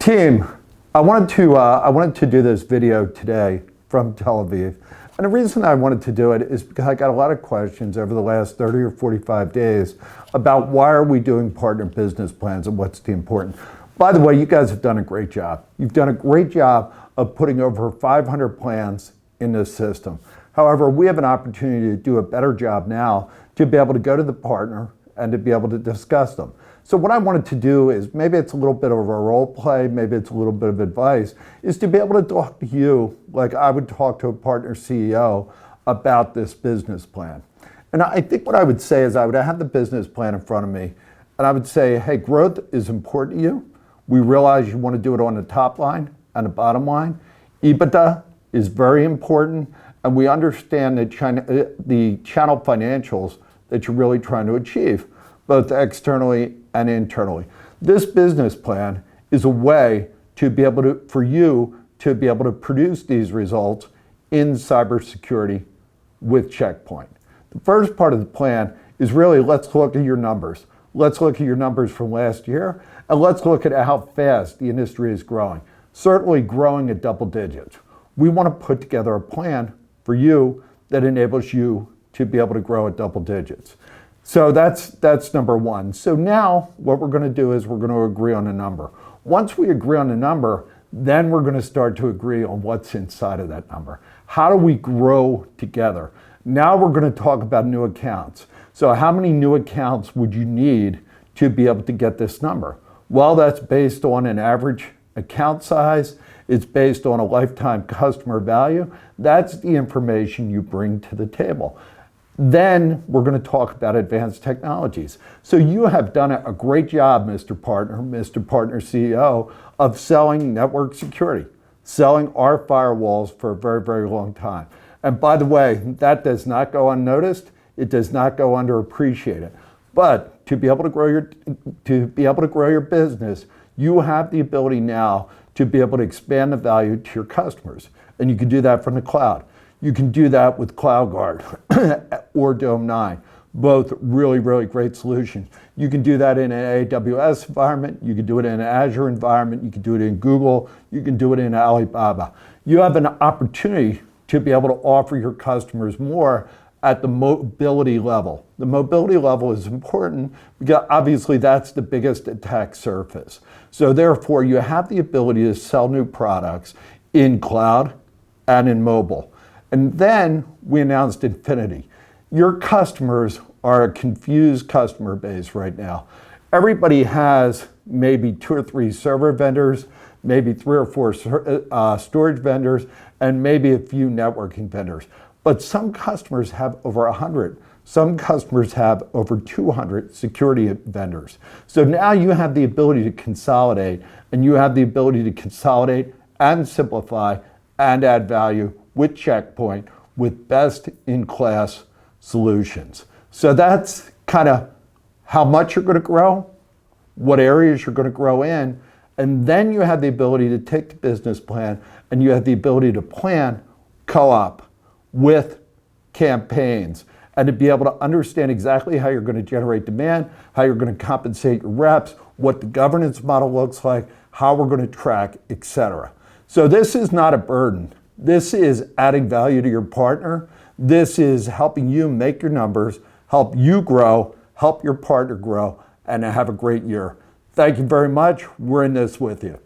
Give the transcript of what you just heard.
Team, I wanted to do this video today from Tel Aviv. And the reason I wanted to do it is because I got a lot of questions over the last 30 or 45 days about why are we doing partner business plans and what's the important. By the way, you guys have done a great job. You've done a great job of putting over 500 plans in this system. However, we have an opportunity to do a better job now to be able to go to the partner and to be able to discuss them. So what I wanted to do is, maybe it's a little bit of a role play, maybe it's a little bit of advice, is to be able to talk to you like I would talk to a partner CEO about this business plan. And I think what I would say is I would have the business plan in front of me and I would say, hey, growth is important to you. We realize you want to do it on the top line and the bottom line. EBITDA is very important, and we understand the channel financials that you're really trying to achieve, both externally and internally. This business plan is a way to be able to, for you to be able to produce these results in cybersecurity with Check Point. The first part of the plan is really, let's look at your numbers. Let's look at your numbers from last year, and let's look at how fast the industry is growing. Certainly growing at double digits. We want to put together a plan for you that enables you to be able to grow at double digits. So that's number one. So now what we're going to do is we're going to agree on a number. Once we agree on the number, then we're going to start to agree on what's inside of that number. How do we grow together? Now we're going to talk about new accounts. So how many new accounts would you need to be able to get this number? Well, that's based on an average account size. It's based on a lifetime customer value. That's the information you bring to the table. Then we're going to talk about advanced technologies. So you have done a great job, Mr. Partner CEO, of selling network security, selling our firewalls for a very, very long time. And by the way, that does not go unnoticed. It does not go underappreciated. But to be able to grow your business, you have the ability now to be able to expand the value to your customers. And you can do that from the cloud. You can do that with CloudGuard or Dome9, both really, really great solutions. You can do that in an AWS environment. You can do it in an Azure environment. You can do it in Google. You can do it in Alibaba. You have an opportunity to be able to offer your customers more at the mobility level. The mobility level is important because obviously that's the biggest attack surface. So therefore, you have the ability to sell new products in cloud and in mobile. And then we announced Infinity. Your customers are a confused customer base right now. Everybody has maybe 2 or 3 server vendors, maybe 3 or 4 storage vendors, and maybe a few networking vendors. But some customers have over 100. Some customers have over 200 security vendors. So now you have the ability to consolidate, and you have the ability to consolidate and simplify and add value with Check Point with best-in-class solutions. So that's kind of how much you're going to grow, what areas you're going to grow in, and then you have the ability to take the business plan and you have the ability to plan co-op with campaigns and to be able to understand exactly how you're going to generate demand, how you're going to compensate your reps, what the governance model looks like, how we're going to track, etc. So this is not a burden. This is adding value to your partner. This is helping you make your numbers, help you grow, help your partner grow, and have a great year. Thank you very much. We're in this with you.